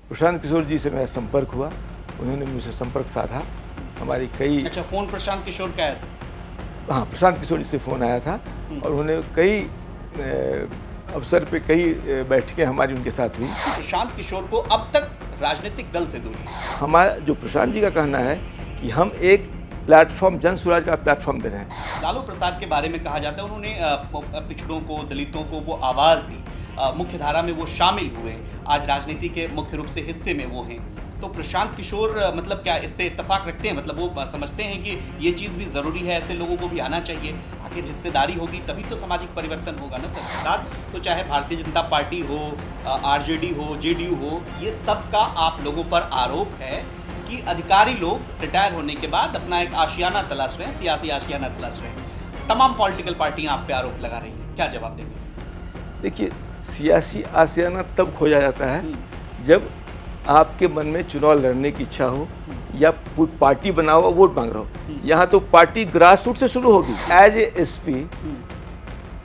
प्रशांत किशोर जी से मेरा संपर्क हुआ, उन्होंने मुझसे संपर्क साधा। हमारी कई अच्छा, फोन प्रशांत किशोर का आया था? हाँ, प्रशांत किशोर जी से फ़ोन आया था और उन्हें कई अवसर पे कई बैठकें हमारी उनके साथ हुई। प्रशांत किशोर को अब तक राजनीतिक दल से दूरी है। हमारा जो प्रशांत जी का कहना है कि हम एक प्लेटफॉर्म, जन स्वराज का प्लेटफॉर्म दे रहे हैं। लालू प्रसाद के बारे में कहा जाता है उन्होंने पिछड़ों को, दलितों को वो आवाज़ दी, मुख्य धारा में वो शामिल हुए, आज राजनीति के मुख्य रूप से हिस्से में वो हैं। तो प्रशांत किशोर मतलब क्या इससे इत्तेफाक रखते हैं? मतलब वो समझते हैं कि ये चीज़ भी ज़रूरी है, ऐसे लोगों को भी आना चाहिए, आखिर हिस्सेदारी होगी तभी तो सामाजिक परिवर्तन होगा ना सर। साथ तो चाहे भारतीय जनता पार्टी हो, आरजेडी हो, जेडीयू हो, ये सब का आप लोगों पर आरोप है कि अधिकारी लोग रिटायर होने के बाद अपना एक आशियाना तलाश रहे हैं, सियासी आशियाना तलाश रहे हैं। तमाम पॉलिटिकल पार्टियां आप पे आरोप लगा रही हैं, क्या जवाब देंगे? देखिए, सियासी आशियाना तब खोजा जाता है जब आपके मन में चुनाव लड़ने की इच्छा हो या पार्टी बना हो, वोट मांग रहा हो। यहाँ तो पार्टी ग्रास रूट से शुरू होगी। एज ए एसपी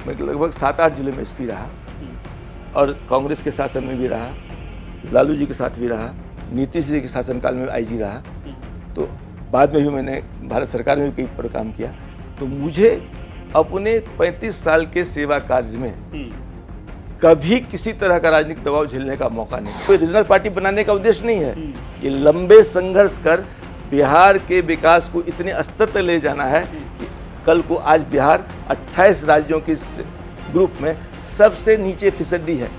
मैं लगभग 7-8 जिले में एसपी रहा और कांग्रेस के शासन में भी रहा, लालू जी के साथ भी रहा, नीतीश जी के शासनकाल में आईजी रहा, तो बाद में भी मैंने भारत सरकार में भी कई पर काम किया। तो मुझे अपने 35 साल के सेवा कार्य में कभी किसी तरह का राजनीतिक दबाव झेलने का मौका नहीं। कोई रीजनल पार्टी बनाने का उद्देश्य नहीं है। ये लंबे संघर्ष कर बिहार के विकास को इतने स्तर तक ले जाना है कि कल को आज बिहार 28 राज्यों के ग्रुप में सबसे नीचे फिसड्डी है।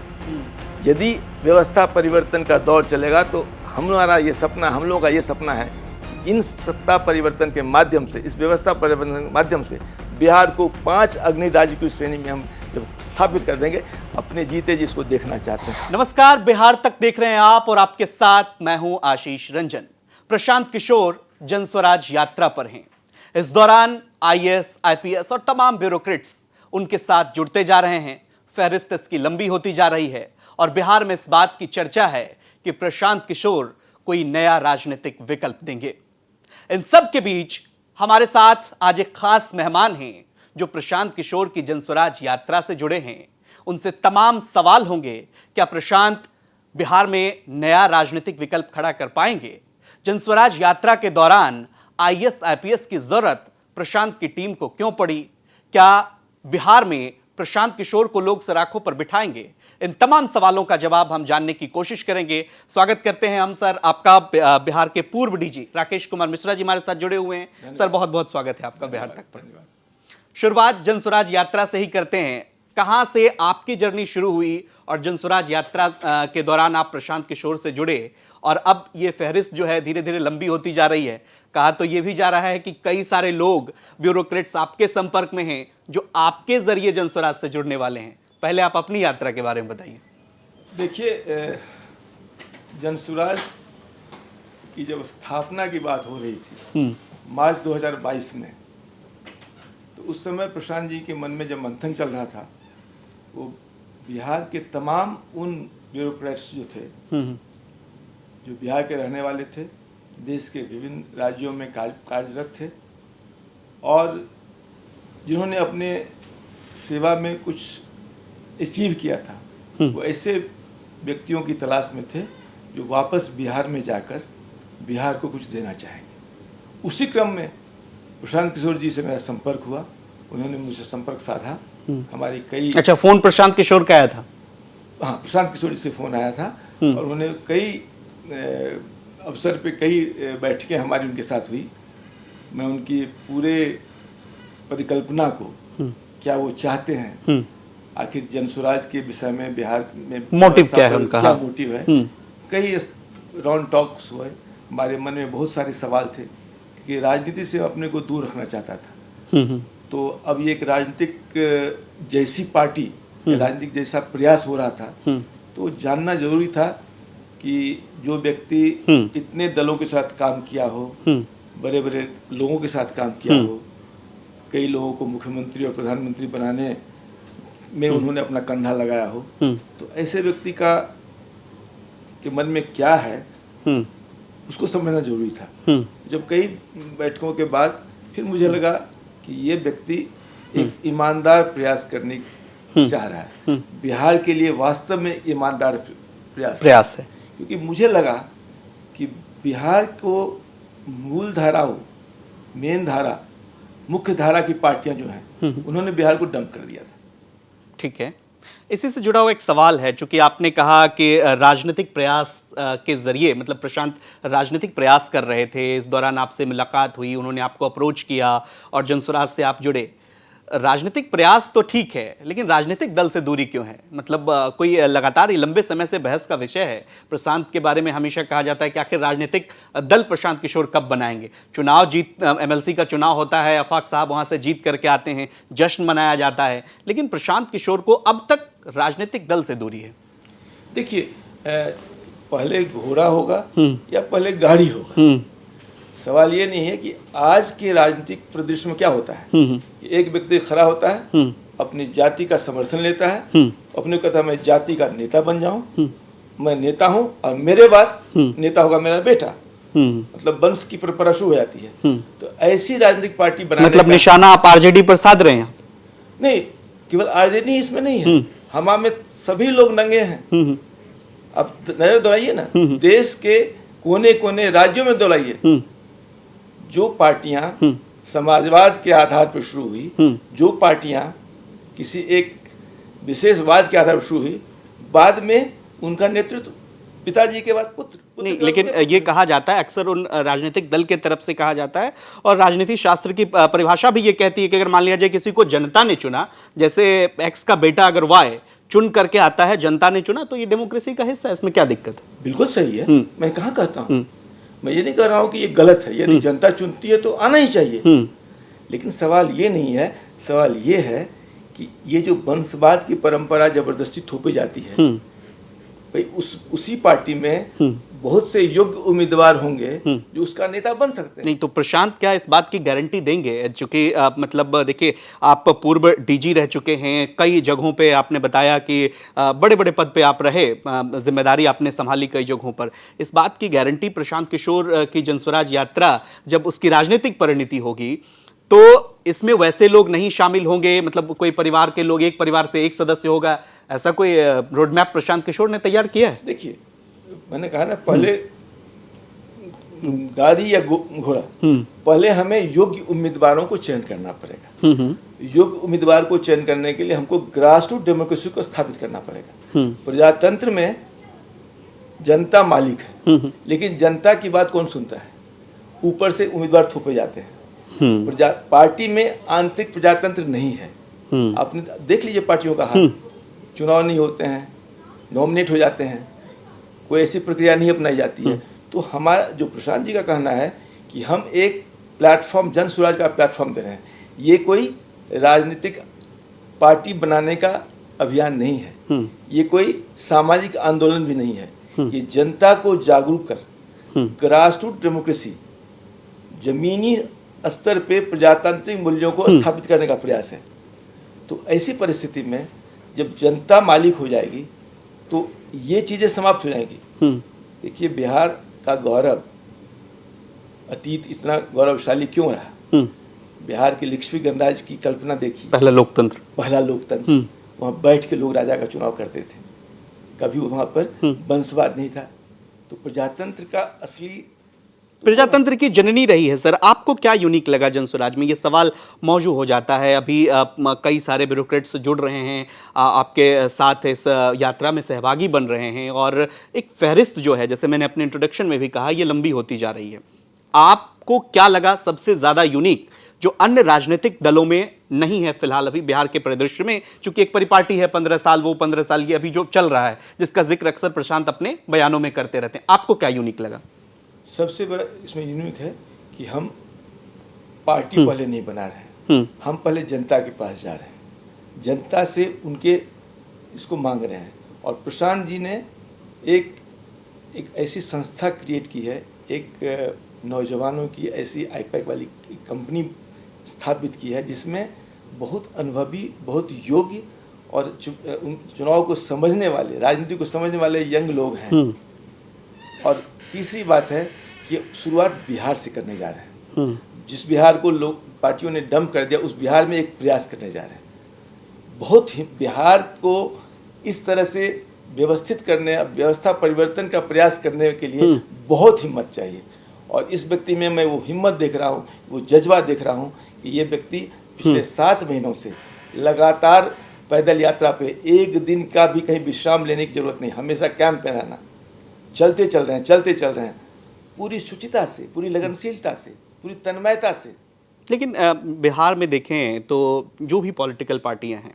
यदि व्यवस्था परिवर्तन का दौर चलेगा तो हम लोगों का ये सपना है, इन सत्ता परिवर्तन के माध्यम से, इस व्यवस्था परिवर्तन के माध्यम से बिहार को 5 अग्नि राज्य की श्रेणी में हम जब स्थापित कर देंगे, अपने जीते जी इसको देखना चाहते हैं। नमस्कार, बिहार तक देख रहे हैं आप और आपके साथ मैं हूं आशीष रंजन। प्रशांत किशोर जनस्वराज यात्रा पर हैं। इस दौरान आईएएस, आईपीएस और तमाम ब्यूरोक्रेट्स उनके साथ जुड़ते जा रहे हैं। फहरिस्त इसकी लंबी होती जा रही है और बिहार में इस बात की चर्चा है कि प्रशांत किशोर कोई नया राजनीतिक विकल्प देंगे। इन सब के बीच हमारे साथ आज एक खास मेहमान हैं जो प्रशांत किशोर की जनस्वराज यात्रा से जुड़े हैं। उनसे तमाम सवाल होंगे, क्या प्रशांत बिहार में नया राजनीतिक विकल्प खड़ा कर पाएंगे? जनस्वराज यात्रा के दौरान आईएएस, आईपीएस की जरूरत प्रशांत की टीम को क्यों पड़ी? क्या बिहार में प्रशांत किशोर को लोग सराखों पर बिठाएंगे? इन तमाम सवालों का जवाब हम जानने की कोशिश करेंगे। स्वागत करते हैं हम सर आपका, बिहार के पूर्व डीजी राकेश कुमार मिश्रा जी हमारे साथ जुड़े हुए हैं। सर बहुत बहुत स्वागत है आपका बिहार तक पर। शुरुआत जनस्वराज यात्रा से ही करते हैं। कहां से आपकी जर्नी शुरू हुई और जनस्वराज यात्रा के दौरान आप प्रशांत किशोर से जुड़े और अब ये फहरिस्त जो है धीरे धीरे लंबी होती जा रही है। कहा तो ये भी जा रहा है कि कई सारे लोग, ब्यूरोक्रेट्स आपके संपर्क में हैं जो आपके जरिए जनस्वराज से जुड़ने वाले हैं। पहले आप अपनी यात्रा के बारे में बताइए। देखिए, जनस्वराज की जब स्थापना की बात हो रही थी मार्च 2022 में, तो उस समय प्रशांत जी के मन में जब मंथन चल रहा था, वो बिहार के तमाम उन ब्यूरोक्रेट्स जो थे, जो बिहार के रहने वाले थे, देश के विभिन्न राज्यों में कार्यरत थे और जिन्होंने अपने सेवा में कुछ अचीव किया था, वो ऐसे व्यक्तियों की तलाश में थे जो वापस बिहार में जाकर बिहार को कुछ देना चाहेंगे। उसी क्रम में प्रशांत किशोर जी से मेरा संपर्क हुआ, उन्होंने मुझसे संपर्क साधा। हमारी कई अच्छा, फोन प्रशांत किशोर का आया था? हाँ, प्रशांत किशोर जी से फ़ोन आया था और उन्होंने कई अवसर पे कई बैठकें हमारी उनके साथ हुई। मैं उनकी पूरे परिकल्पना को, क्या वो चाहते हैं, आखिर जनस्वराज के विषय में बिहार में मोटिव क्या है उनका, क्या मोटिव है, कई राउंड टॉक्स हुए। हमारे मन में बहुत सारे सवाल थे कि राजनीति से अपने को दूर रखना चाहता था। तो अब ये एक राजनीतिक जैसी पार्टी, राजनीतिक जैसा प्रयास हो रहा था, तो जानना जरूरी था कि जो व्यक्ति इतने दलों के साथ काम किया हो, बड़े बड़े लोगों के साथ काम किया हो, कई लोगों को मुख्यमंत्री और प्रधानमंत्री बनाने में उन्होंने अपना कंधा लगाया हो, तो ऐसे व्यक्ति का के मन में क्या है उसको समझना जरूरी था। जब कई बैठकों के बाद फिर मुझे लगा कि ये व्यक्ति एक ईमानदार प्रयास करने चाह रहा है, बिहार के लिए वास्तव में ईमानदार प्रयास है। क्योंकि मुझे लगा कि बिहार को मूल धाराओं, मेन धारा, मुख्य धारा की पार्टियां जो हैं उन्होंने बिहार को डंप कर दिया था। ठीक है, इसी से जुड़ा हुआ एक सवाल है, चूंकि आपने कहा कि राजनीतिक प्रयास के जरिए, मतलब प्रशांत राजनीतिक प्रयास कर रहे थे, इस दौरान आपसे मुलाकात हुई, उन्होंने आपको अप्रोच किया और जनसुराज से आप जुड़े। राजनीतिक प्रयास तो ठीक है, लेकिन राजनीतिक दल से दूरी क्यों है? मतलब कोई लगातार लंबे समय से बहस का विषय है। प्रशांत के बारे में हमेशा कहा जाता है कि आखिर राजनीतिक दल प्रशांत किशोर कब बनाएंगे? चुनाव जीत, एमएलसी का चुनाव होता है, आफाक साहब वहां से जीत करके आते हैं, जश्न मनाया जाता है, लेकिन प्रशांत किशोर को अब तक राजनीतिक दल से दूरी है। देखिए, पहले घोड़ा होगा या पहले गाड़ी होगा, सवाल ये नहीं है कि आज के राजनीतिक परिदृश्य में क्या होता है कि एक व्यक्ति खड़ा होता है, अपनी जाति का समर्थन लेता है, अपने कहता है मैं जाति का नेता बन जाऊं, मैं नेता हूं और मेरे बाद नेता होगा मेरा बेटा, मतलब वंश की परंपरा शुरू हो जाती है। तो ऐसी राजनीतिक पार्टी बनाने मतलब निशाना आप आरजेडी पर साध रहे हैं? नहीं, केवल आरजेडी इसमें नहीं है, हमारे में सभी लोग नंगे हैं। अब नजर दौड़ाइए ना, देश के कोने कोने राज्यों में दौड़ाइए, जो पार्टियां समाजवाद के आधार पर शुरू हुई, जो पार्टियां किसी एक विशेषवाद के आधार पर शुरू हुई, बाद में उनका नेतृत्व पिताजी के बाद पुत्र नहीं, लेकिन ये कहा जाता है अक्सर उन राजनीतिक दल के तरफ से कहा जाता है, और राजनीति शास्त्र की परिभाषा भी ये कहती है कि अगर मान लिया जाए किसी को जनता ने चुना, जैसे एक्स का बेटा अगर वाई चुन करके आता है, जनता ने चुना, तो ये डेमोक्रेसी का हिस्सा है, इसमें क्या दिक्कत है? बिल्कुल सही है, मैं कहाँ कहता हूँ, मैं ये नहीं कह रहा हूँ कि ये गलत है। यदि जनता चुनती है तो आना ही चाहिए, लेकिन सवाल ये नहीं है, सवाल ये है कि ये जो वंशवाद की परंपरा जबरदस्ती थोपी जाती है, भाई उसी पार्टी में बहुत से योग्य उम्मीदवार होंगे जो उसका नेता बन सकते हैं। नहीं तो प्रशांत क्या इस बात की गारंटी देंगे, चूंकि मतलब देखिए आप पूर्व डीजी रह चुके हैं, कई जगहों पे आपने बताया कि बड़े बड़े पद पे आप रहे, जिम्मेदारी आपने संभाली कई जगहों पर, इस बात की गारंटी प्रशांत किशोर की जनस्वराज यात्रा जब उसकी राजनीतिक परिणति होगी तो इसमें वैसे लोग नहीं शामिल होंगे, मतलब कोई परिवार के लोग, एक परिवार से एक सदस्य होगा, ऐसा कोई रोड मैप प्रशांत किशोर ने तैयार किया है? देखिए, मैंने कहा ना, पहले गाड़ी या घोड़ा, पहले हमें योग्य उम्मीदवारों को चयन करना पड़ेगा। योग्य उम्मीदवार को चयन करने के लिए हमको ग्रास रूट डेमोक्रेसी को स्थापित करना पड़ेगा। प्रजातंत्र में जनता मालिक है, लेकिन जनता की बात कौन सुनता है? ऊपर से उम्मीदवार थोपे जाते हैं। पार्टी में आंतरिक प्रजातंत्र नहीं है। आपने देख लीजिए पार्टियों का हाल, चुनाव नहीं होते हैं, नॉमिनेट हो जाते हैं, कोई ऐसी प्रक्रिया नहीं अपनाई जाती है। तो हमारा जो प्रशांत जी का कहना है कि हम एक प्लेटफॉर्म, जन स्वराज का प्लेटफॉर्म दे रहे हैं, ये कोई राजनीतिक पार्टी बनाने का अभियान नहीं है, ये कोई सामाजिक आंदोलन भी नहीं है, ये जनता को जागरूक कर ग्रास रूट डेमोक्रेसी, जमीनी स्तर पे प्रजातांत्रिक मूल्यों को स्थापित करने का प्रयास है। तो ऐसी परिस्थिति में जब जनता मालिक हो जाएगी तो ये चीजें समाप्त हो जाएंगी। देखिए, बिहार का गौरव, अतीत इतना गौरवशाली क्यों रहा? बिहार के लिच्छवी गणराज्य की कल्पना देखिए, पहला लोकतंत्र, वहाँ बैठ के लोग राजा का चुनाव करते थे, कभी वहाँ पर वंशवाद नहीं था। तो प्रजातंत्र का असली, प्रजातंत्र की जननी रही है। सर, आपको क्या यूनिक लगा जनस्वराज में? ये सवाल मौजू हो जाता है, अभी कई सारे ब्यूरोक्रेट्स जुड़ रहे हैं आपके साथ, इस यात्रा में सहभागी बन रहे हैं, और एक फहरिस्त जो है, जैसे मैंने अपने इंट्रोडक्शन में भी कहा, ये लंबी होती जा रही है। आपको क्या लगा सबसे ज्यादा यूनिक, जो अन्य राजनीतिक दलों में नहीं है फिलहाल अभी बिहार के परिदृश्य में? चूंकि एक परिपाटी है 15 साल, वो 15 साल ये अभी जो चल रहा है, जिसका जिक्र अक्सर प्रशांत अपने बयानों में करते रहते हैं, आपको क्या यूनिक लगा? सबसे बड़ा इसमें यूनिक है कि हम पार्टी पहले नहीं बना रहे हैं, हम पहले जनता के पास जा रहे हैं, जनता से उनके इसको मांग रहे हैं। और प्रशांत जी ने एक ऐसी संस्था क्रिएट की है, एक नौजवानों की ऐसी आईपैक वाली कंपनी स्थापित की है, जिसमें बहुत अनुभवी, बहुत योग्य और चुनाव को समझने वाले, राजनीति को समझने वाले यंग लोग हैं। और तीसरी बात है कि शुरुआत बिहार से करने जा रहे हैं। जिस बिहार को लोग पार्टियों ने डंप कर दिया, उस बिहार में एक प्रयास करने जा रहे हैं। बहुत ही बिहार को इस तरह से व्यवस्थित करने, व्यवस्था परिवर्तन का प्रयास करने के लिए बहुत हिम्मत चाहिए। और इस व्यक्ति में मैं वो हिम्मत देख रहा हूँ, वो जज्बा देख रहा हूँ कि ये व्यक्ति पिछले 7 महीनों से लगातार पैदल यात्रा पे, एक दिन का भी कहीं विश्राम लेने की जरूरत नहीं, हमेशा कैंप पे रहना, चलते चल रहे हैं पूरी शुचिता से, पूरी लगनशीलता से, पूरी तन्मयता से। लेकिन बिहार में देखें तो जो भी पॉलिटिकल पार्टियां हैं,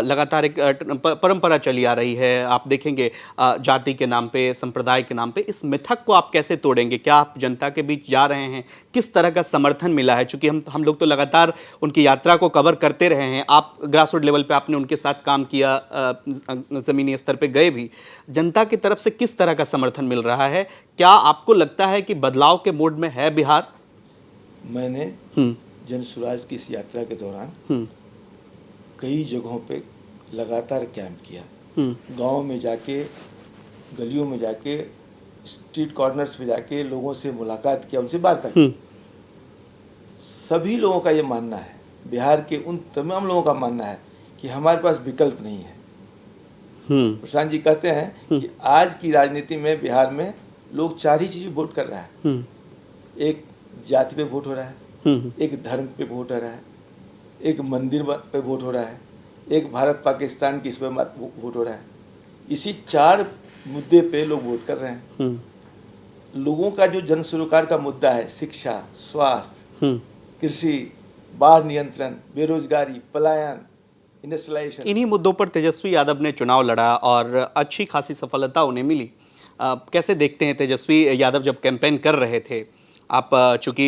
लगातार एक परंपरा चली आ रही है। आप देखेंगे जाति के नाम पे, संप्रदाय के नाम पे, इस मिथक को आप कैसे तोड़ेंगे? क्या आप जनता के बीच जा रहे हैं? किस तरह का समर्थन मिला है? चूंकि हम लोग तो लगातार उनकी यात्रा को कवर करते रहे हैं। आप ग्रास रूट लेवल पे आपने उनके साथ काम किया, ज़मीनी स्तर पे गए भी। जनता की तरफ से किस तरह का समर्थन मिल रहा है? क्या आपको लगता है कि बदलाव के मूड में है बिहार? मैंने जन स्वराज की इस यात्रा के दौरान कई जगहों पे लगातार कैंप किया, गांव में जाके, गलियों में जाके, स्ट्रीट कॉर्नर्स पे जाके लोगों से मुलाकात किया, उनसे वार्ता की। सभी लोगों का ये मानना है, बिहार के उन तमाम लोगों का मानना है कि हमारे पास विकल्प नहीं है। प्रशांत जी कहते हैं कि आज की राजनीति में बिहार में लोग 4 ही चीज़ वोट कर रहा है। एक जाति पे वोट हो रहा है, एक धर्म पे वोट हो रहा है, एक मंदिर पे वोट हो रहा है, एक भारत पाकिस्तान की इस पर वोट हो रहा है। इसी 4 मुद्दे पे लोग वोट कर रहे हैं। लोगों का जो जन सरोकार का मुद्दा है, शिक्षा, स्वास्थ्य, कृषि, बाढ़ नियंत्रण, बेरोजगारी, पलायन, इंडस्ट्रियलाइजेशन, इन्हीं मुद्दों पर तेजस्वी यादव ने चुनाव लड़ा और अच्छी खासी सफलता उन्हें मिली। कैसे देखते हैं तेजस्वी यादव जब कैंपेन कर रहे थे? आप चूंकि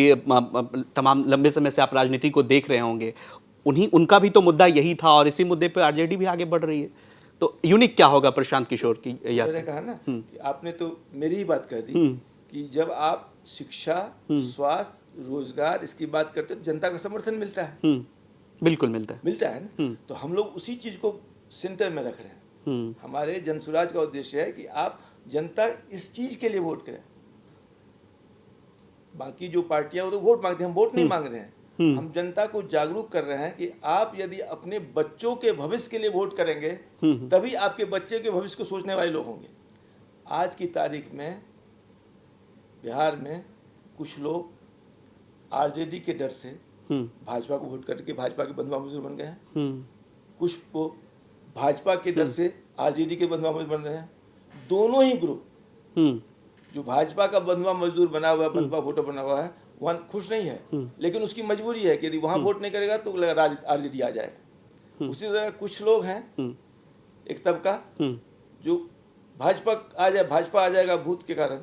तमाम लंबे समय से आप राजनीति को देख रहे होंगे, उनका भी तो मुद्दा यही था और इसी मुद्दे पे आरजेडी भी आगे बढ़ रही है। तो यूनिक क्या होगा प्रशांत किशोर की यात्रा? मैंने कहा ना कि आपने तो मेरी ही बात कह दी कि जब आप शिक्षा, स्वास्थ्य, रोजगार इसकी बात करते तो जनता का समर्थन मिलता है। बिल्कुल मिलता है ना। तो हम लोग उसी चीज को सेंटर में रख रहे हैं। हमारे जन स्वराज का उद्देश्य है कि आप जनता इस चीज के लिए वोट करें। बाकी जो पार्टियां वो तो वोट मांगते हैं, हम वोट नहीं मांग रहे हैं। हम जनता को जागरूक कर रहे हैं कि आप यदि अपने बच्चों के भविष्य के लिए वोट करेंगे तभी आपके बच्चे के भविष्य को सोचने वाले लोग होंगे। आज की तारीख में बिहार में कुछ लोग आरजेडी के डर से भाजपा को वोट करके भाजपा के बंधुआ मजदूर बन गए हैं। कुछ को भाजपा के डर से आरजेडी के बंधुआ मजदूर बन रहे हैं। दोनों ही ग्रुप, जो भाजपा का बंधुआ मजदूर बना हुआ है, बंधुआ वोटर बना हुआ है, वह खुश नहीं है, लेकिन उसकी मजबूरी है कि यदि वहां वोट नहीं करेगा तो आरजेडी आ जाएगा। उसी तरह कुछ लोग हैं, एक तबका जो भाजपा आ जाएगा भूत के कारण,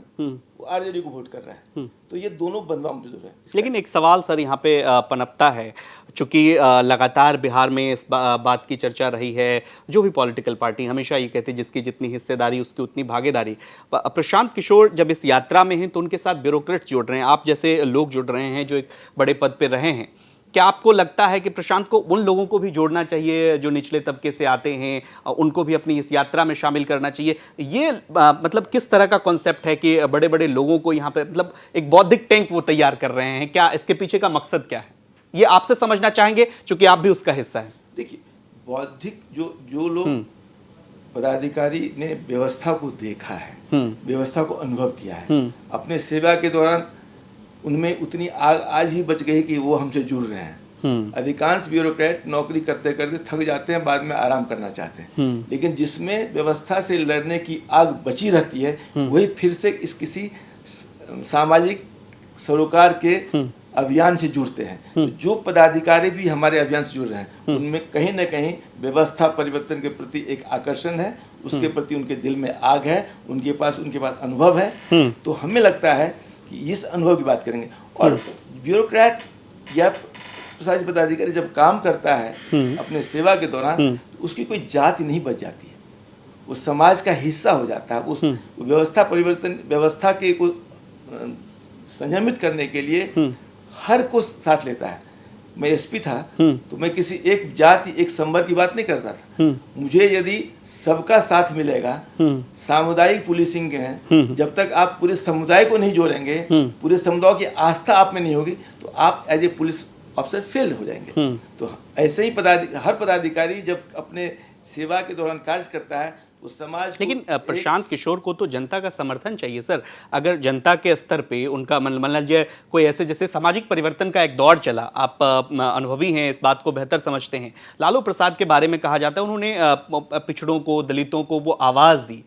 वो आरजेडी को वोट कर रहा है। तो ये दोनों बंधुआ मजदूर है। लेकिन एक सवाल सर यहाँ पे पनपता है, चूंकि लगातार बिहार में इस बात की चर्चा रही है, जो भी पॉलिटिकल पार्टी हमेशा ये कहती है जिसकी जितनी हिस्सेदारी उसकी उतनी भागीदारी। प्रशांत किशोर जब इस यात्रा में हैं तो उनके साथ ब्यूरोक्रेट जुड़ रहे हैं, आप जैसे लोग जुड़ रहे हैं जो एक बड़े पद पे रहे हैं। क्या आपको लगता है कि प्रशांत को उन लोगों को भी जोड़ना चाहिए जो निचले तबके से आते हैं, उनको भी अपनी इस यात्रा में शामिल करना चाहिए? ये मतलब किस तरह का कॉन्सेप्ट है कि बड़े बड़े लोगों को यहाँ पे, मतलब एक बौद्धिक टैंक वो तैयार कर रहे हैं? क्या इसके पीछे का मकसद क्या है? ये आपसे समझना चाहेंगे क्योंकि आप भी उसका हिस्सा है। देखिए, बौद्धिक जो लोग पदाधिकारी ने व्यवस्था को देखा है, व्यवस्था को अनुभव किया है, अपने सेवा के दौरान उनमें उतनी आग आज ही बच गई कि वो हमसे जुड़ रहे हैं। अधिकांश ब्यूरोक्रेट नौकरी करते करते थक जाते हैं, बाद में आराम करना चाहते हैं, लेकिन जिसमें व्यवस्था से लड़ने की आग बची रहती है वही फिर से किसी सामाजिक सरोकार के अभियान से जुड़ते हैं। तो जो पदाधिकारी भी हमारे अभियान से जुड़ रहे हैं उनमें कहीं ना कहीं व्यवस्था परिवर्तन के प्रति एक आकर्षण है, उसके प्रति उनके दिल में आग है, उनके पास अनुभव है। तो हमें लगता है कि इस अनुभव की बात करेंगे। और ब्यूरोक्रेट या प्रशासनिक पदाधिकारी जब काम करता है अपने सेवा के दौरान, तो उसकी कोई जाति नहीं बच जाती है, वो समाज का हिस्सा हो जाता है। उस व्यवस्था परिवर्तन, व्यवस्था के को संयमित करने के लिए हर को साथ लेता है। मैं एसपी था तो मैं किसी एक जाति, एक संवर्ग की बात नहीं करता था। मुझे यदि सबका साथ मिलेगा, सामुदायिक पुलिसिंग के हैं, जब तक आप पूरे समुदाय को नहीं जोड़ेंगे, पूरे समुदाय की आस्था आप में नहीं होगी, तो आप एज ए पुलिस अफसर फेल हो जाएंगे। तो ऐसे ही हर पदाधिकारी जब अपने सेवा के दौरान कार्य करता है उस समाज को लेकिन प्रशांत किशोर को तो जनता का समर्थन चाहिए सर। अगर जनता के स्तर पे उनका मान लीजिए कोई ऐसे, जैसे सामाजिक परिवर्तन का एक दौर चला, आप अनुभवी हैं, इस बात को बेहतर समझते हैं। लालू प्रसाद के बारे में कहा जाता है उन्होंने पिछड़ों को, दलितों को वो आवाज़ दी,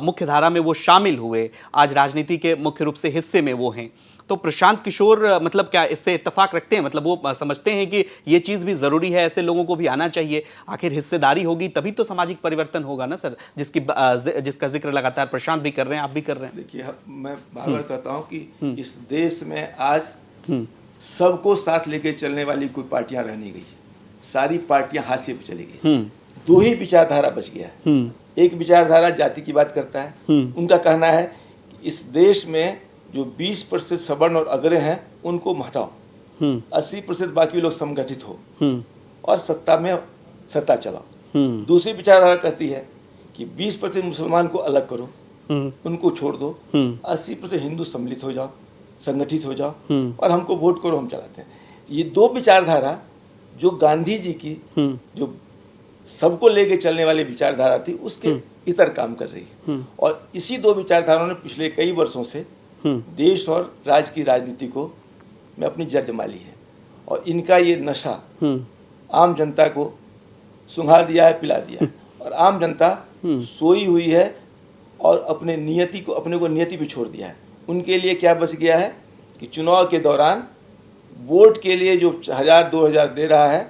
मुख्य धारा में वो शामिल हुए, आज राजनीति के मुख्य रूप से हिस्से में वो हैं। तो प्रशांत किशोर मतलब क्या इससे इत्तेफाक रखते हैं? मतलब वो समझते हैं कि ये चीज़ भी ज़रूरी है, ऐसे लोगों को भी आना चाहिए, आखिर हिस्सेदारी होगी तभी तो सामाजिक परिवर्तन होगा ना सर, जिसका जिक्र लगातार प्रशांत भी कर रहे हैं, आप भी कर रहे हैं। देखिए, मैं बार बार कहता हूँ कि इस देश में आज सबको साथ लेके चलने वाली कोई पार्टियां रह नहीं गई, सारी पार्टियां हाशिए पे चली गई। दो ही विचारधारा बच गया है। एक विचारधारा जाति की बात करता है, उनका कहना है कि इस देश में जो 20% सवर्ण और अग्रय हैं उनको हटाओ, 80% बाकी लोग संगठित हो और सत्ता चलाओ। दूसरी विचारधारा कहती है कि 20% मुसलमान को अलग करो, उनको छोड़ दो, 80% हिंदू सम्मिलित हो जाओ, संगठित हो जाओ और हमको वोट करो, हम चलाते हैं। ये दो विचारधारा जो गांधी जी की जो सबको लेके चलने वाली विचारधारा थी, उसके इतर काम कर रही है। और इसी दो विचारधाराओं ने पिछले कई वर्षों से देश और राज्य की राजनीति को में अपनी जड़ जमा ली है। और इनका ये नशा आम जनता को सुंघा दिया है, पिला दिया है। और आम जनता सोई हुई है और अपने को नियति पे छोड़ दिया है। उनके लिए क्या बच गया है कि चुनाव के दौरान वोट के लिए जो 1000-2000 दे रहा है,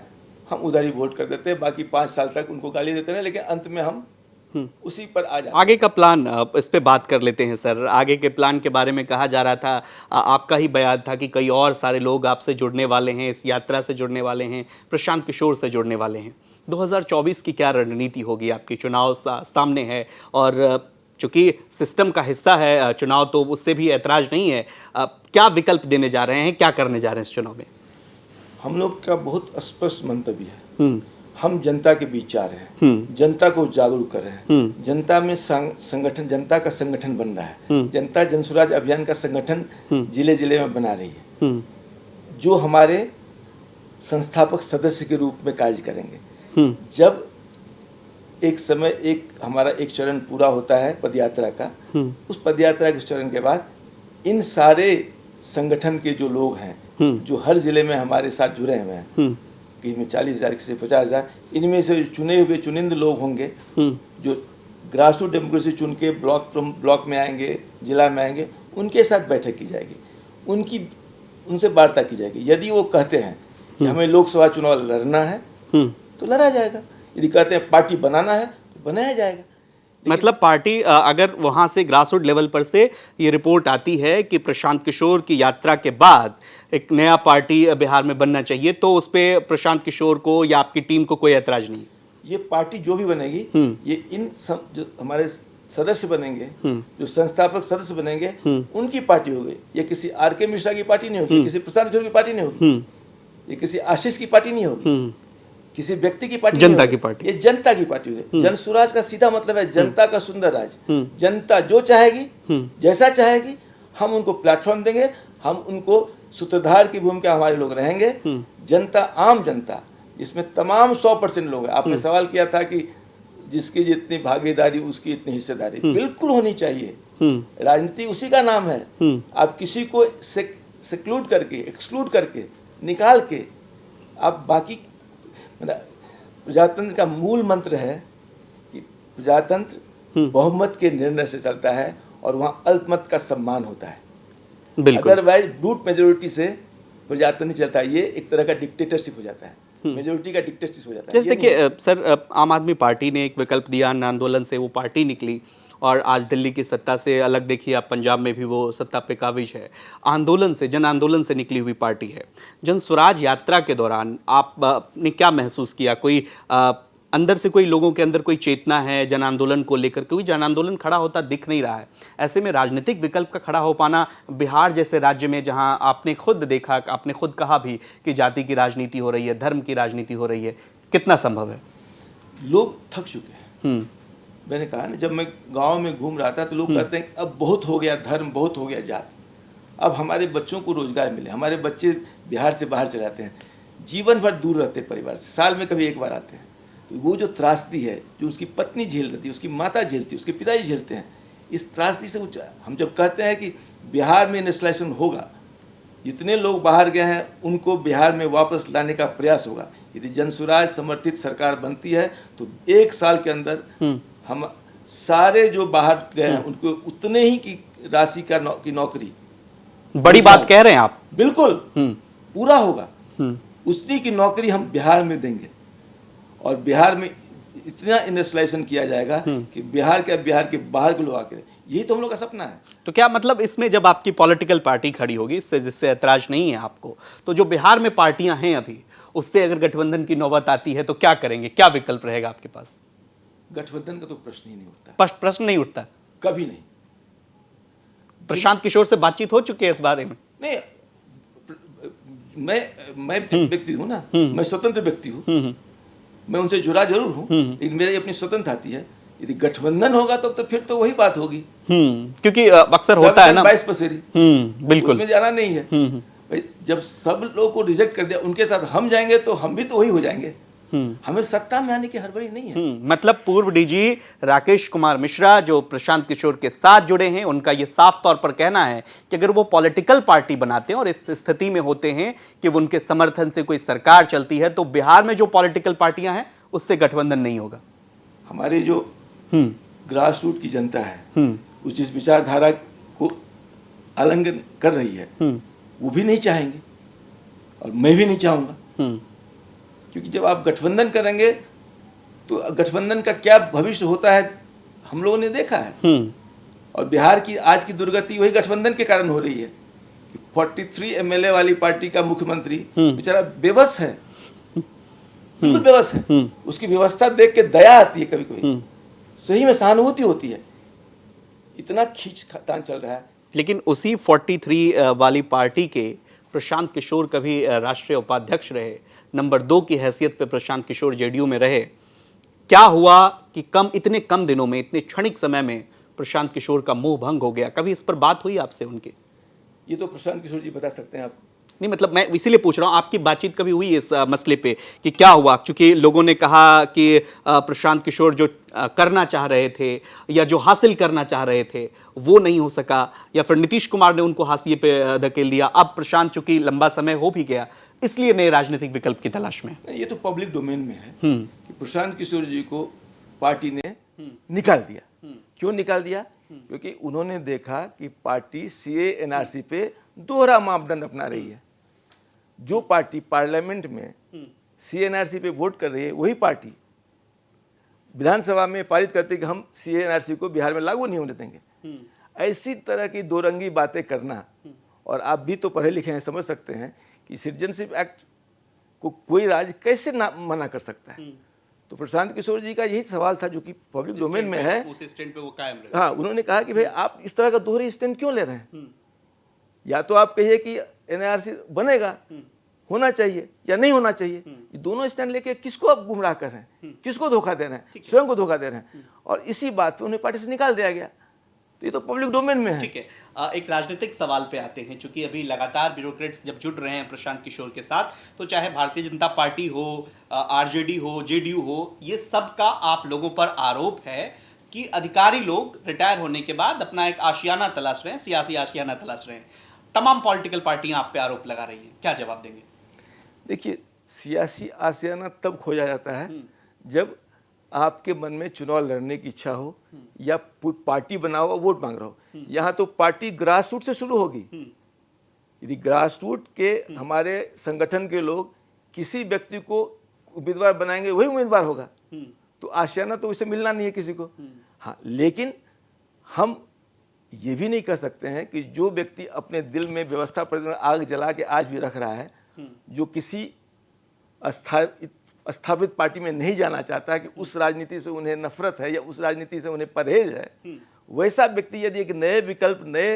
हम उधर ही वोट कर देते हैं, बाकी 5 साल तक उनको गाली देते हैं, लेकिन अंत में हम उसी पर आ जाते हैं। आगे का प्लान, इस पे बात कर लेते हैं सर। आगे के प्लान के बारे में कहा जा रहा था, आपका ही बयान था कि कई और सारे लोग आपसे जुड़ने वाले हैं, इस यात्रा से जुड़ने वाले हैं, प्रशांत किशोर से जुड़ने वाले हैं। 2024 की क्या रणनीति होगी आपकी? चुनाव सामने है और चूंकि सिस्टम का हिस्सा है चुनाव, तो उससे भी ऐतराज नहीं है। क्या विकल्प देने जा रहे हैं, क्या करने जा रहे हैं इस चुनाव में? हम लोग का बहुत स्पष्ट मंतव्य है। हम जनता के बीच जा रहे हैं, जनता को जागरूक कर रहे हैं, जनता में संगठन, जनता का संगठन बन रहा है। जनता जनसुराज अभियान का संगठन जिले जिले में बना रही है, जो हमारे संस्थापक सदस्य के रूप में कार्य करेंगे। जब एक समय हमारा एक चरण पूरा होता है पदयात्रा का, उस पदयात्रा के चरण के बाद इन सारे संगठन के जो लोग हैं, जो हर जिले में हमारे साथ जुड़े हुए हैं, कि में 40,000 किसी 50,000, इनमें से चुने हुए चुनिंद लोग होंगे जो ग्रास रूट डेमोक्रेसी चुन के ब्लॉक में आएंगे, जिला में आएंगे, उनके साथ बैठक की जाएगी, उनसे वार्ता की जाएगी। यदि वो कहते हैं कि हमें लोकसभा चुनाव लड़ना है तो लड़ा जाएगा, यदि कहते हैं पार्टी बनाना है तो बनाया जाएगा। मतलब पार्टी, अगर वहां से ग्रासरूट लेवल पर से ये रिपोर्ट आती है कि प्रशांत किशोर की यात्रा के बाद एक नया पार्टी बिहार में बनना चाहिए, तो उस पर प्रशांत किशोर को या आपकी टीम को कोई ऐतराज नहीं? ये पार्टी जो भी बनेगी, ये जो हमारे सदस्य बनेंगे, जो संस्थापक सदस्य बनेंगे, उनकी पार्टी होगी। ये किसी आर.के. मिश्रा की पार्टी नहीं होगी, किसी प्रशांत किशोर की पार्टी नहीं होगी, ये किसी आशीष की पार्टी नहीं होगी, किसी व्यक्ति की पार्टी, जनता की पार्टी, ये जनता की पार्टी होगी। जन सुराज का सीधा मतलब है जनता का सुंदर राज। जनता जो चाहेगी, जैसा चाहेगी, हम उनको प्लेटफॉर्म देंगे, हम उनको सूत्रधार की भूमिका हमारे लोग रहेंगे। जनता, आम जनता, इसमें तमाम 100% लोग हैं। आपने सवाल किया था कि जिसकी जितनी भागीदारी उसकी इतनी हिस्सेदारी, बिल्कुल होनी चाहिए। राजनीति उसी का नाम है। आप किसी को सेक्लूड करके, एक्सक्लूड करके, निकाल के, आप बाकी, प्रजातंत्र का मूल मंत्र है कि प्रजातंत्र बहुमत के निर्णय से चलता है और वहाँ अल्पमत का सम्मान होता है। अदरवाइज ब्रूट मेजोरिटी से प्रजातंत्र चलता है, ये एक तरह का डिक्टेटरशिप हो जाता है, मेजोरिटी का डिक्टेटरशिप हो जाता है। जैसे देखिए सर, आम आदमी पार्टी ने एक विकल्प दिया, अन्ना आंदोलन से वो पार्टी निकली और आज दिल्ली की सत्ता से अलग देखिए, आप पंजाब में भी वो सत्ता पे काबिज है। आंदोलन से, जन आंदोलन से निकली हुई पार्टी है। जन स्वराज यात्रा के दौरान आपने क्या महसूस किया? कोई अंदर से कोई लोगों के अंदर कोई चेतना है जन आंदोलन को लेकर? क्योंकि जन आंदोलन खड़ा होता दिख नहीं रहा है। ऐसे में राजनीतिक विकल्प का खड़ा हो पाना बिहार जैसे राज्य में, जहां आपने खुद देखा, आपने खुद कहा भी कि जाति की राजनीति हो रही है, धर्म की राजनीति हो रही है, कितना संभव है? लोग थक चुके हैं। मैंने कहा ना, जब मैं गांव में घूम रहा था तो लोग कहते हैं अब बहुत हो गया धर्म, बहुत हो गया जाति, अब हमारे बच्चों को रोजगार मिले। हमारे बच्चे बिहार से बाहर चले जाते हैं, जीवन भर दूर रहते परिवार से, साल में कभी एक बार आते हैं। तो वो जो त्रासदी है, जो उसकी पत्नी झेल रही थी, उसकी माता झेलती, उसके पिताजी झेलते हैं, इस त्रासदी से हम जब कहते हैं कि बिहार में नेशनलाइजेशन होगा, जितने लोग बाहर गए हैं उनको बिहार में वापस लाने का प्रयास होगा। यदि जनसुराज समर्थित सरकार बनती है तो 1 साल के अंदर हम सारे जो बाहर गए हैं उनको उतने ही की राशि की नौकरी, बड़ी बात कह रहे हैं आप। बिल्कुल पूरा होगा, उतनी की नौकरी हम बिहार में देंगे और बिहार में इतना इंडस्ट्रियलाइजेशन किया जाएगा कि बिहार के बाहर के लोग आके, यही तो हम लोग का सपना है। तो क्या मतलब इसमें जब आपकी पॉलिटिकल पार्टी खड़ी होगी, इससे जिससे ऐतराज नहीं है आपको, तो जो बिहार में पार्टियां हैं अभी, उससे अगर गठबंधन की नौबत आती है तो क्या करेंगे, क्या विकल्प रहेगा आपके पास? गठबंधन का तो प्रश्न ही नहीं उठता, प्रश्न नहीं उठता, कभी नहीं। प्रशांत किशोर से बातचीत हो चुकी है इस बारे में? नहीं, मैं व्यक्ति हूं ना, मैं स्वतंत्र व्यक्ति हूं, मैं उनसे जुड़ा जरूर हूं, लेकिन मेरी अपनी स्वतंत्रता आती है। यदि गठबंधन होगा तो फिर तो वही बात होगी, क्योंकि अक्सर होता है ना 22 पसेरी, बिल्कुल उसमें जाना नहीं है। भाई जब सब लोगों को रिजेक्ट कर दिया, उनके साथ हम जाएंगे तो हम भी तो वही हो जाएंगे। हमें सत्ता में आने की हड़बड़ी नहीं है। मतलब पूर्व डीजी राकेश कुमार मिश्रा जो प्रशांत किशोर के साथ जुड़े हैं, उनका यह साफ तौर पर कहना है कि अगर वो पॉलिटिकल पार्टी बनाते हैं और इस स्थिति में होते हैं कि उनके समर्थन से कोई सरकार चलती है, तो बिहार में जो पॉलिटिकल पार्टियां हैं उससे गठबंधन नहीं होगा। हमारी जो ग्रास रूट की जनता है, उस जिस विचारधारा को आलिंगन कर रही है, वो भी नहीं चाहेंगे और मैं भी नहीं चाहूंगा, क्योंकि जब आप गठबंधन करेंगे तो गठबंधन का क्या भविष्य होता है हम लोगों ने देखा है। और बिहार की आज की दुर्गति वही गठबंधन के कारण हो रही है। 43 एमएलए वाली पार्टी का मुख्यमंत्री बेचारा बेबस है, बिल्कुल बेबस है। उसकी व्यवस्था देख के दया आती है, कभी कभी सही में सहानुभूति होती है, इतना खींचतान चल रहा है। लेकिन उसी 43 वाली पार्टी के प्रशांत किशोर कभी राष्ट्रीय उपाध्यक्ष रहे, नंबर 2 की हैसियत पे प्रशांत किशोर जेडीयू में रहे। क्या हुआ कि इतने कम दिनों में, इतने क्षणिक समय में प्रशांत किशोर का मोह भंग हो गया? कभी इस पर बात हुई आपसे उनकी? ये तो प्रशांत किशोर जी बता सकते हैं। आप नहीं, मतलब मैं इसीलिए पूछ रहा हूं, आपकी बातचीत कभी हुई इस मसले पे कि क्या हुआ? क्योंकि लोगों ने कहा कि प्रशांत किशोर जो करना चाह रहे थे या जो हासिल करना चाह रहे थे वो नहीं हो सका, या फिर नीतीश कुमार ने उनको हाशिए पे धकेल दिया। अब प्रशांत चूंकि लंबा समय हो भी गया, इसलिए नए राजनीतिक विकल्प की तलाश में। ये तो पब्लिक डोमेन में है कि प्रशांत किशोर जी को पार्टी ने निकाल दिया। क्यों निकाल दिया? क्योंकि उन्होंने देखा कि पार्टी सीए एनआरसी पे दोहरा मापदंड अपना रही है। जो पार्टी पार्लियामेंट में सीएनआरसी पे वोट कर रही है, वही पार्टी विधानसभा में पारित करती है कि हम सीएनआरसी को बिहार में लागू नहीं होने देंगे। ऐसी तरह की दो रंगी बातें करना, और आप भी तो पढ़े लिखे हैं, समझ सकते हैं कि सिटीजनशिप एक्ट को कोई राज्य कैसे मना कर सकता है। तो प्रशांत किशोर जी का यही सवाल था जो कि पब्लिक डोमेन में है। उस स्टैंड पे वो कायम रहे। हाँ, उन्होंने कहा कि भाई आप इस तरह का दोहरी स्टैंड क्यों ले रहे हैं? या तो आप कहिए कि एनआरसी बनेगा, होना चाहिए या नहीं होना चाहिए। ये दोनों स्टैंड लेके किसको आप गुमराह कर रहे हैं, किसको धोखा दे रहे हैं? स्वयं को धोखा दे रहे हैं। और इसी बात पे उन्हें पार्टी से निकाल दिया गया। तो ये तो पब्लिक डोमेन में है। ठीक है, एक राजनीतिक सवाल पे आते हैं। चूंकि अभी लगातार ब्यूरोक्रेट्स जब जुड़ रहे हैं प्रशांत किशोर के साथ, तो चाहे भारतीय जनता पार्टी हो, आरजेडी हो, जेडीयू हो, ये सब का आप लोगों पर आरोप है कि अधिकारी लोग रिटायर होने के बाद अपना एक आशियाना तलाश रहे हैं, सियासी आशियाना तलाश रहे हैं। तमाम पॉलिटिकल पार्टियां आप पे आरोप लगा रही हैं, क्या जवाब देंगे? देखिए, सियासी आशियाना तब खोजा जाता है जब आपके मन में चुनाव लड़ने की इच्छा हो या पार्टी बना हो, वोट मांग रहा हो। यहाँ तो पार्टी ग्रास रूट से शुरू होगी। यदि ग्रास रूट के हमारे संगठन के लोग किसी व्यक्ति को उम्मीदवार बनाएंगे, वही उम्मीदवार होगा। तो आशियाना तो उसे मिलना नहीं है किसी को। हाँ, लेकिन हम ये भी नहीं कह सकते हैं कि जो व्यक्ति अपने दिल में व्यवस्था पर आग जला के आज भी रख रहा है, जो किसी स्थापित पार्टी में नहीं जाना चाहता है, कि उस राजनीति से उन्हें नफरत है या उस राजनीति से उन्हें परहेज है, वैसा व्यक्ति यदि एक नए विकल्प, नए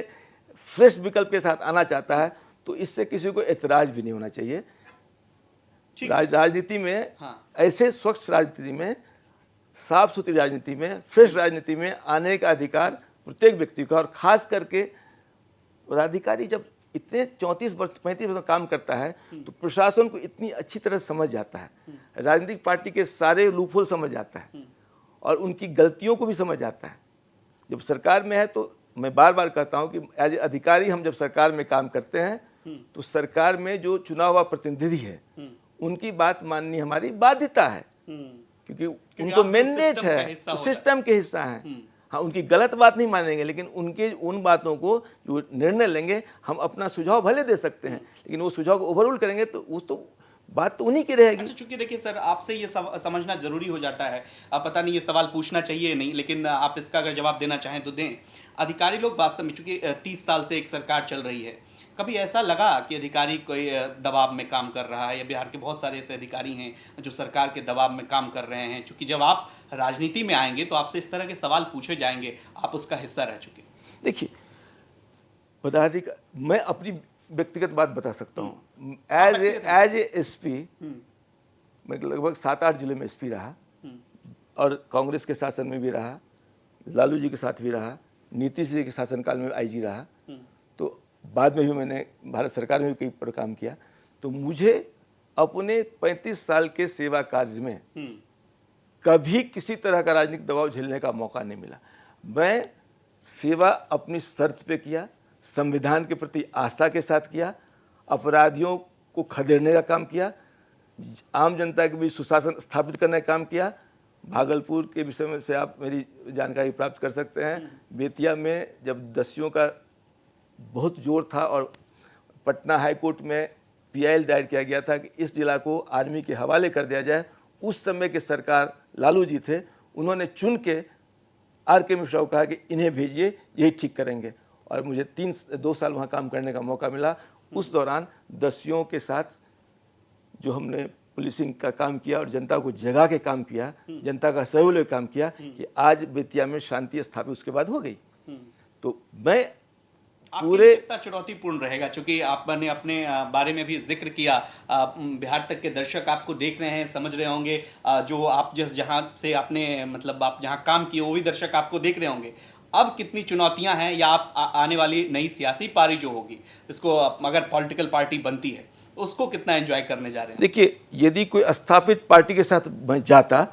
फ्रेश विकल्प के साथ आना चाहता है, तो इससे किसी को एतराज भी नहीं होना चाहिए। राजनीति में ऐसे स्वच्छ राजनीति में, साफ सुथरी राजनीति में, फ्रेश राजनीति में आने का अधिकार प्रत्येक व्यक्ति का, और खास करके पदाधिकारी जब इतने 34 वर्ष 35 वर्ष काम करता है तो प्रशासन को इतनी अच्छी तरह समझ जाता है, राजनीतिक पार्टी के सारे लूपहोल समझ जाता है और उनकी गलतियों को भी समझ आता है। जब सरकार में है तो मैं बार बार कहता हूं कि एज ए अधिकारी हम जब सरकार में काम करते हैं तो सरकार में जो चुना हुआ प्रतिनिधि है उनकी बात माननी हमारी बाध्यता है, क्योंकि उनको आप मैंडेट सिस्टम का है, हिस्सा वो हो सिस्टम के हिस्सा हैं। हाँ, उनकी गलत बात नहीं मानेंगे, लेकिन उनके उन बातों को जो निर्णय लेंगे हम अपना सुझाव भले दे सकते हैं, लेकिन वो सुझाव को ओवररूल करेंगे तो उस तो बात तो उन्हीं की रहेगी। अच्छा, चूंकि देखिए सर, आपसे ये समझना जरूरी हो जाता है, आप पता नहीं ये सवाल पूछना चाहिए नहीं, लेकिन आप इसका अगर जवाब देना चाहें तो दें। अधिकारी लोग वास्तव में, चूंकि 30 साल से एक सरकार चल रही है, कभी ऐसा लगा कि अधिकारी कोई दबाव में काम कर रहा है, या बिहार के बहुत सारे ऐसे अधिकारी हैं जो सरकार के दबाव में काम कर रहे हैं? चूंकि जब आप राजनीति में आएंगे तो आपसे इस तरह के सवाल पूछे जाएंगे, आप उसका हिस्सा रह चुके। देखिए, पदाधिकारी, मैं अपनी व्यक्तिगत बात बता सकता हूँ। एज ए एसपी मैं लगभग 7-8 जिले में एसपी रहा और कांग्रेस के शासन में भी रहा, लालू जी के साथ भी रहा, नीतीश जी के शासनकाल में आईजी रहा, तो बाद में भी मैंने भारत सरकार में भी कई पर काम किया। तो मुझे अपने 35 साल के सेवा कार्य में कभी किसी तरह का राजनीतिक दबाव झेलने का मौका नहीं मिला। मैं सेवा अपनी शर्त पे किया, संविधान के प्रति आस्था के साथ किया, अपराधियों को खदेड़ने का काम किया, आम जनता के बीच सुशासन स्थापित करने का काम किया। भागलपुर के विषय में से आप मेरी जानकारी प्राप्त कर सकते हैं। बेतिया में जब दस्युओं का बहुत जोर था और पटना हाई कोर्ट में पीआईएल दायर किया गया था कि इस जिला को आर्मी के हवाले कर दिया जाए, उस समय के सरकार लालू जी थे, उन्होंने चुन के आर.के. मिश्रा को कहा कि इन्हें भेजिए, यही ठीक करेंगे, और मुझे 2 साल वहाँ काम करने का मौका मिला। उस दौरान दस्युओं के साथ जो हमने पुलिसिंग का काम किया और जनता को जगा के काम किया, जनता का सहयोग लेकर काम किया, कि आज बेतिया में शांति स्थापित उसके बाद हो गई। तो मैं पूरे कितना चुनौतीपूर्ण रहेगा, क्योंकि आपने अपने बारे में भी जिक्र किया, बिहार तक के दर्शक आपको देख रहे हैं, समझ रहे होंगे, जो आप जहां से आपने मतलब आप जहां काम किए वो भी दर्शक आपको देख रहे होंगे। अब कितनी चुनौतियां हैं, या आप आने वाली नई सियासी पारी जो होगी, इसको अगर पॉलिटिकल पार्टी बनती है तो उसको कितना एंजॉय करने जा रहे हैं? देखिए, यदि कोई स्थापित पार्टी के साथ जाता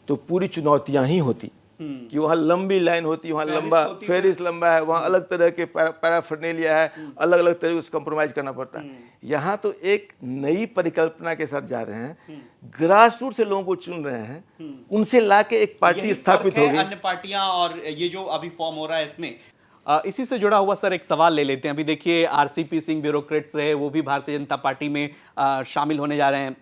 तो पूरी चुनौतियां ही होती, कि वहाँ लंबी लाइन होती, वहाँ लंबा फेरिस लंबा है, वहाँ अलग तरह के पैराफर्नेलिया है, अलग अलग तरह से कॉम्प्रोमाइज करना पड़ता है। यहाँ तो एक नई परिकल्पना के साथ जा रहे हैं, ग्रास रूट से लोगों को चुन रहे हैं, उनसे लाके एक पार्टी स्थापित होगी। अन्य पार्टियां और ये जो अभी फॉर्म हो रहा है इसमें, इसी से जुड़ा हुआ सर एक सवाल ले लेते हैं। अभी देखिए, आरसीपी सिंह ब्यूरोक्रेट्स रहे, वो भी भारतीय जनता पार्टी में शामिल होने जा रहे हैं।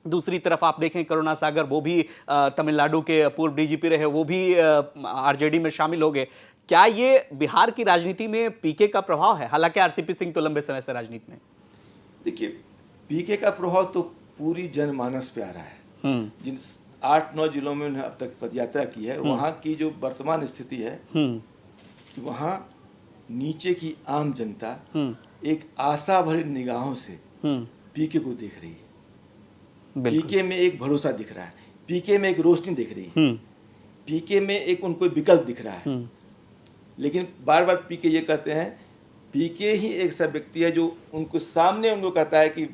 दूसरी तरफ आप देखें, करुणा सागर, वो भी तमिलनाडु के पूर्व डीजीपी रहे, वो भी आरजेडी में शामिल हो गए। क्या ये बिहार की राजनीति में पीके का प्रभाव है? हालांकि आरसीपी सिंह तो लंबे समय से राजनीति में। देखिए, पीके का प्रभाव तो पूरी जनमानस पे आ रहा है। जिन 8-9 जिलों में उन्होंने अब तक पदयात्रा की है, वहाँ की जो वर्तमान स्थिति है कि वहाँ नीचे की आम जनता एक आशा भरी निगाहों से पीके को देख रही है। पीके में एक भरोसा दिख रहा है, पीके में एक रोशनी दिख रही है, पीके में एक उनको विकल्प दिख रहा है। लेकिन बार बार पीके ये कहते हैं, पीके ही एक ऐसा व्यक्ति है जो उनको सामने उनको कहता है कि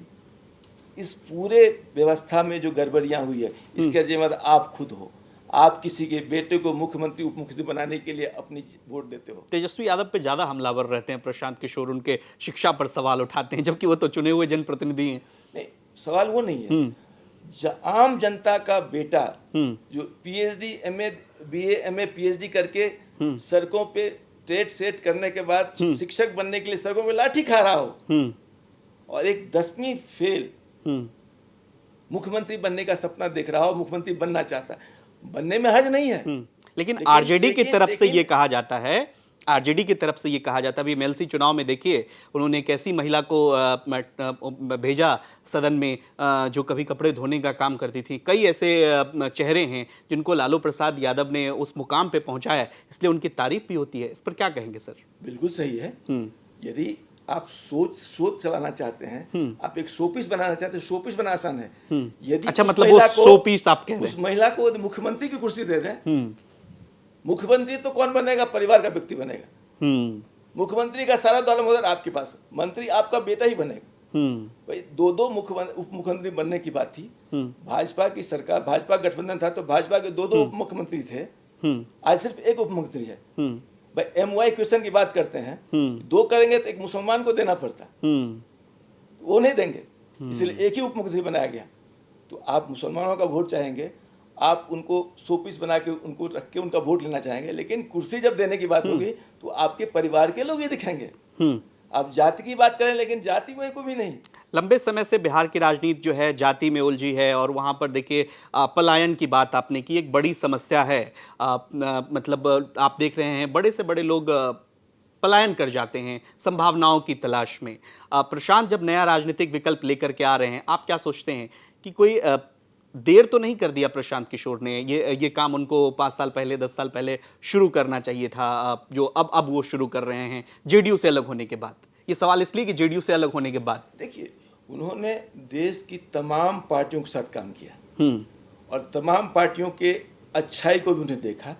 इस पूरे व्यवस्था में जो गड़बड़ियां हुई है, इसके जिम्मेदार आप खुद हो। आप किसी के बेटे को मुख्यमंत्री उप मुख्यमंत्री बनाने के लिए अपनी वोट देते हो। तेजस्वी यादव पे ज्यादा हमलावर रहते हैं प्रशांत किशोर, उनके शिक्षा पर सवाल उठाते हैं, जबकि वो तो चुने हुए जनप्रतिनिधि हैं। नहीं, सवाल वो नहीं है। आम जनता का बेटा जो PhD, MA, BA, MA, PhD करके सड़कों पे टेट सेट करने के बाद शिक्षक बनने के लिए सड़कों पे लाठी खा रहा हो, और एक 10वीं फेल मुख्यमंत्री बनने का सपना देख रहा हो, मुख्यमंत्री बनना चाहता है, बनने में हर्ज नहीं है। लेकिन आरजेडी की तरफ से ये कहा जाता है, आरजेडी की तरफ से ये कहा जाता है, अभी एमएलसी चुनाव में देखिए, उन्होंने एक ऐसी महिला को भेजा सदन में जो कभी कपड़े धोने का काम करती थी। कई ऐसे चेहरे हैं जिनको लालू प्रसाद यादव ने उस मुकाम पे पहुंचाया, इसलिए उनकी तारीफ भी होती है। इस पर क्या कहेंगे सर? बिल्कुल सही है। यदि आप सोच चलाना चाहते हैं, आप एक शोपीस बनाना चाहते हैं, शोपीस बनाना आसान है। यदि अच्छा, मतलब वो शोपीस आप कह रहे हैं? उस महिला को मुख्यमंत्री की कुर्सी दे दें, मुख्यमंत्री तो कौन बनेगा? परिवार का व्यक्ति बनेगा। मुख्यमंत्री का सारा दारोमदार आपके पास, मंत्री आपका बेटा ही बनेगा। भाई दो उप मुख्यमंत्री बनने की बात थी। भाजपा की सरकार, भाजपा गठबंधन था तो भाजपा के दो उप मुख्यमंत्री थे, आज सिर्फ एक उप मुख्यमंत्री है। भाई MY क्वेश्चन की बात करते हैं, दो करेंगे तो एक मुसलमान को देना पड़ता, वो नहीं देंगे, इसलिए एक ही उप मुख्यमंत्री बनाया गया। तो आप मुसलमानों का वोट चाहेंगे, आप उनको 100 पीस बना के उनको रख के उनका वोट लेना चाहेंगे, लेकिन कुर्सी जब देने की बात होगी तो आपके परिवार के लोग ही दिखेंगे। आप जाति की बात करें, लेकिन जाति में कोई भी नहीं। लंबे समय से बिहार की राजनीति जो है जाति में उलझी है, और वहाँ पर देखिए पलायन की बात आपने की, एक बड़ी समस्या है। मतलब आप देख रहे हैं बड़े से बड़े लोग पलायन कर जाते हैं संभावनाओं की तलाश में। प्रशांत जब नया राजनीतिक विकल्प लेकर के आ रहे हैं, आप क्या सोचते हैं कि कोई देर तो नहीं कर दिया प्रशांत किशोर ने? ये काम उनको 5 साल पहले 10 साल पहले शुरू करना चाहिए था, जो अब वो शुरू कर रहे हैं जेडीयू से अलग होने के बाद। ये सवाल इसलिए कि जेडीयू से अलग होने के बाद देखिए, उन्होंने देश की तमाम पार्टियों के साथ काम किया और तमाम पार्टियों के अच्छाई को भी उन्हें देखा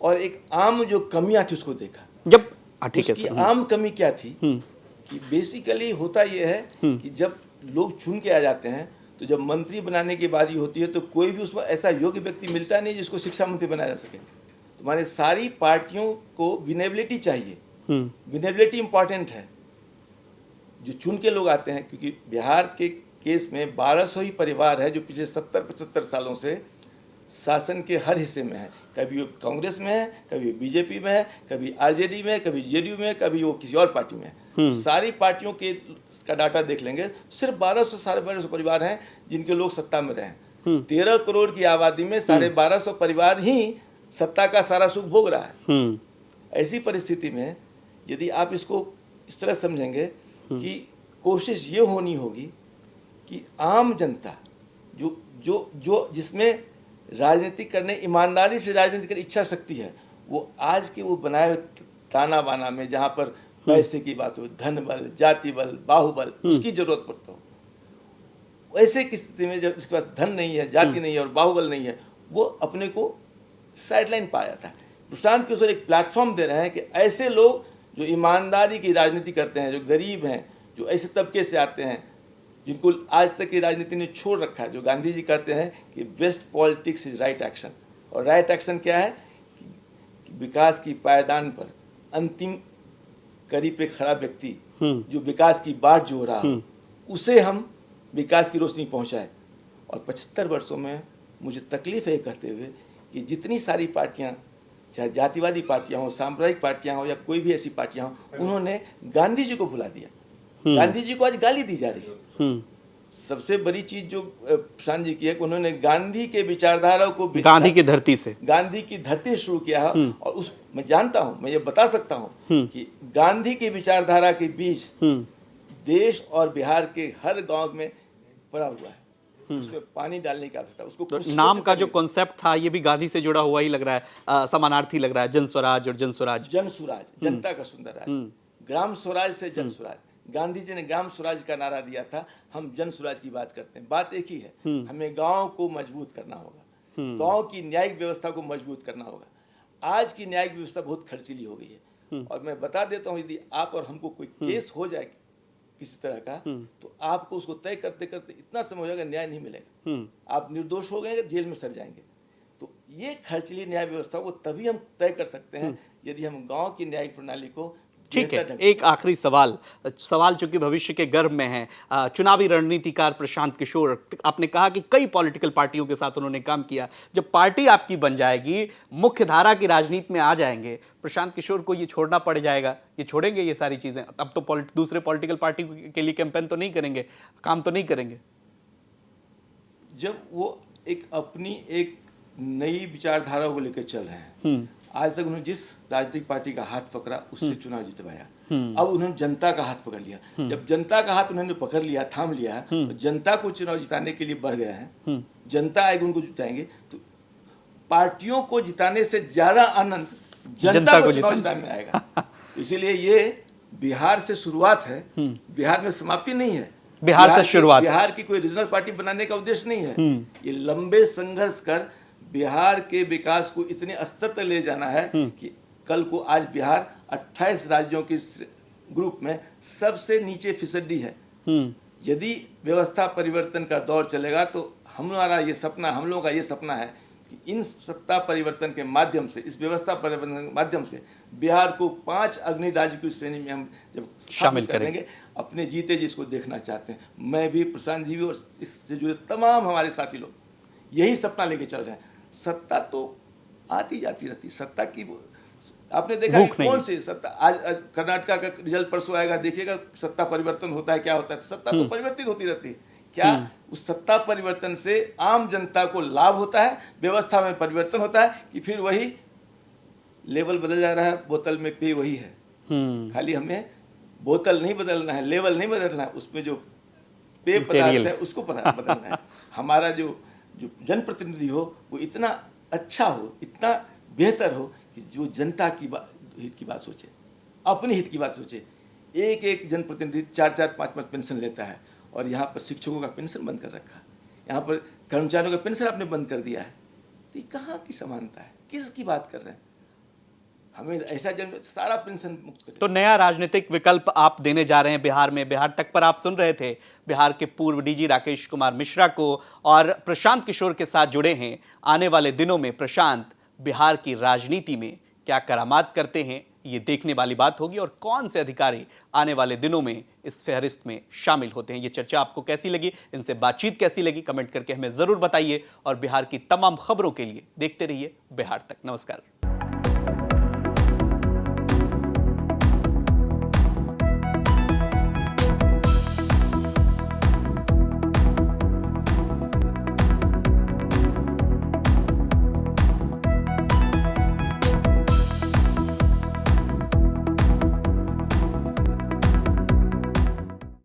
और एक आम जो कमियां थी उसको देखा। जब ठीक है उसकी सर, आम कमी क्या थी कि बेसिकली होता यह है कि जब लोग चुन के आ जाते हैं तो जब मंत्री बनाने की बारी होती है तो कोई भी उसमें ऐसा योग्य व्यक्ति मिलता नहीं जिसको शिक्षा मंत्री बनाया जा सके। तो हमारे सारी पार्टियों को विनेबिलिटी चाहिए, विनेबिलिटी इंपॉर्टेंट है। जो चुन के लोग आते हैं, क्योंकि बिहार के केस में 1200 ही परिवार है जो पिछले 70-75 सालों से शासन के हर हिस्से में है। कभी वो कांग्रेस में है, कभी बीजेपी में है, कभी आरजेडी में है, कभी जेडीयू में है, कभी वो किसी और पार्टी में है। सारी पार्टियों के का डाटा देख लेंगे, सिर्फ 1200 1250 परिवार हैं जिनके लोग सत्ता में रहे। 13 करोड़ की आबादी में 1250 परिवार ही सत्ता का सारा सुख भोग रहा है। ऐसी परिस्थिति में यदि आप इसको इस तरह समझेंगे कि कोशिश ये होनी होगी कि आम जनता जो जिसमें राजनीति करने, ईमानदारी से राजनीति करने इच्छा शक्ति है, वो आज के वो बनाए हुए ताना बाना में जहाँ पर पैसे की बात हो, धन बल, जाति बल, बाहुबल, उसकी जरूरत पड़ता हो, ऐसे की स्थिति में जब जिसके पास धन नहीं है, जाति नहीं है और बाहुबल नहीं है, वो अपने को साइडलाइन पा जाता है। प्रशांत किशोर एक प्लेटफॉर्म दे रहे हैं कि ऐसे लोग जो ईमानदारी की राजनीति करते हैं, जो गरीब हैं, जो ऐसे तबके से आते हैं, जिनको आज तक की राजनीति ने छोड़ रखा है, जो गांधी जी कहते हैं कि best politics is right action. और राइट एक्शन क्या है कि विकास की पायदान पर अंतिम कड़ी पे खड़ा व्यक्ति जो विकास की बाट जो रहा हो, उसे हम विकास की रोशनी पहुंचाए। और 75 वर्षों में मुझे तकलीफ है कहते हुए कि जितनी सारी पार्टियां, चाहे जातिवादी पार्टियां हो, सांप्रदायिक पार्टियां हो या कोई भी ऐसी पार्टियां हो, उन्होंने गांधी जी को भुला दिया। गांधी जी को आज गाली दी जा रही है। सबसे बड़ी चीज जो प्रशांत जी की है कि उन्होंने गांधी के विचारधारा को गांधी की धरती से शुरू किया है। और उस मैं जानता हूं, मैं ये बता सकता हूं कि गांधी की विचारधारा के बीच देश और बिहार के हर गांव में पड़ा हुआ है। उसमें पानी डालने की आवश्यकता, उसको तो नाम का जो कॉन्सेप्ट था ये भी गांधी से जुड़ा हुआ ही लग रहा है, समानार्थी लग रहा है। जन स्वराज और जन स्वराज, जन स्वराज, जनता का सुंदर राज, ग्राम स्वराज से जन स्वराज। गांधी जी ने ग्राम स्वराज का नारा दिया था, हम जन स्वराज की बात करते हैं। बात एक ही है, हमें गांव को मजबूत करना होगा, गांव की न्यायिक व्यवस्था को मजबूत करना होगा। आज की न्यायिक व्यवस्था बहुत खर्चीली हो गई है। और मैं बता देता हूं, यदि आप और हमको कोई केस हो जाए किसी तरह का, तो आपको उसको तय करते करते इतना समय हो जाएगा, न्याय नहीं मिलेगा, आप निर्दोष हो गए, जेल में सड़ जाएंगे। तो ये खर्चीली न्याय व्यवस्था को तभी हम तय कर सकते हैं यदि हम गांव की न्यायिक प्रणाली को। ठीक है, एक आखिरी सवाल चूंकि भविष्य के गर्भ में है, चुनावी रणनीतिकार प्रशांत किशोर, आपने कहा कि कई पॉलिटिकल पार्टियों के साथ उन्होंने काम किया। जब पार्टी आपकी बन जाएगी, मुख्य धारा की राजनीति में आ जाएंगे, प्रशांत किशोर को ये छोड़ना पड़ जाएगा? ये छोड़ेंगे ये सारी चीजें? अब तो दूसरे पॉलिटिकल पार्टी के लिए कैंपेन तो नहीं करेंगे, काम तो नहीं करेंगे? जब वो एक अपनी एक नई विचारधारा को लेकर चल रहे हैं, आज तक उन्होंने जिस राजनीतिक पार्टी का हाथ पकड़ा उससे चुनाव जितवाया, अब उन्होंने जनता का हाथ पकड़ लिया। जब जनता का हाथ उन्होंने पकड़ लिया, थाम लिया, तो जनता को चुनाव जिताने के लिए बढ़ गया है। जनता आएगी, उनको जिताएंगे। तो पार्टियों को जिताने से ज्यादा आनंद जनता को चुनाव जिताने में आएगा। इसीलिए ये बिहार से शुरुआत है, बिहार में समाप्ति नहीं है। बिहार से शुरुआत, बिहार की कोई रीजनल पार्टी बनाने का उद्देश्य नहीं है। ये लंबे संघर्ष कर बिहार के विकास को इतने स्तर तक ले जाना है कि कल को आज बिहार 28 राज्यों के ग्रुप में सबसे नीचे फीसदी है। यदि व्यवस्था परिवर्तन का दौर चलेगा तो हम लोगों का ये सपना है कि इन सत्ता परिवर्तन के माध्यम से, इस व्यवस्था परिवर्तन के माध्यम से बिहार को 5 अग्नि राज्य की श्रेणी में हम जब शामिल करेंगे, अपने जीते जिसको देखना चाहते हैं। मैं भी, प्रशांत जी भी और इससे जुड़े तमाम हमारे साथी लोग यही सपना लेके चल रहे हैं। सत्ता तो आती जाती रहती, सत्ता की आपने देखा कि कौन सी सत्ता, आज कर्नाटका का रिजल्ट परसों आएगा, देखिएगा सत्ता परिवर्तन होता है क्या होता है। सत्ता तो परिवर्तित होती रहती है। क्या उस सत्ता परिवर्तन से आम जनता को लाभ होता है, व्यवस्था में परिवर्तन होता है, कि फिर वही लेवल बदल जा रहा है, बोतल में पेय वही है। खाली हमें बोतल नहीं बदलना है, लेवल नहीं बदलना है, उसमें जो पेय पदार्थ है उसको बदलना है। हमारा जो जनप्रतिनिधि हो वो इतना अच्छा हो, इतना बेहतर हो कि जो जनता की हित की बात सोचे, अपने हित की बात सोचे। एक एक जनप्रतिनिधि 4-4, 5-5 पेंशन लेता है, और यहाँ पर शिक्षकों का पेंशन बंद कर रखा है, यहाँ पर कर्मचारियों का पेंशन आपने बंद कर दिया है। तो ये कहाँ की समानता है, किसकी बात कर रहे हैं? हमें ऐसा सारा पेंशन मुक्त करें। तो नया राजनीतिक विकल्प आप देने जा रहे हैं बिहार में। बिहार तक पर आप सुन रहे थे बिहार के पूर्व डीजी राकेश कुमार मिश्रा को, और प्रशांत किशोर के साथ जुड़े हैं। आने वाले दिनों में प्रशांत बिहार की राजनीति में क्या करामात करते हैं, ये देखने वाली बात होगी, और कौन से अधिकारी आने वाले दिनों में इस फहरिस्त में शामिल होते हैं। ये चर्चा आपको कैसी लगी, इनसे बातचीत कैसी लगी, कमेंट करके हमें जरूर बताइए। और बिहार की तमाम खबरों के लिए देखते रहिए बिहार तक। नमस्कार।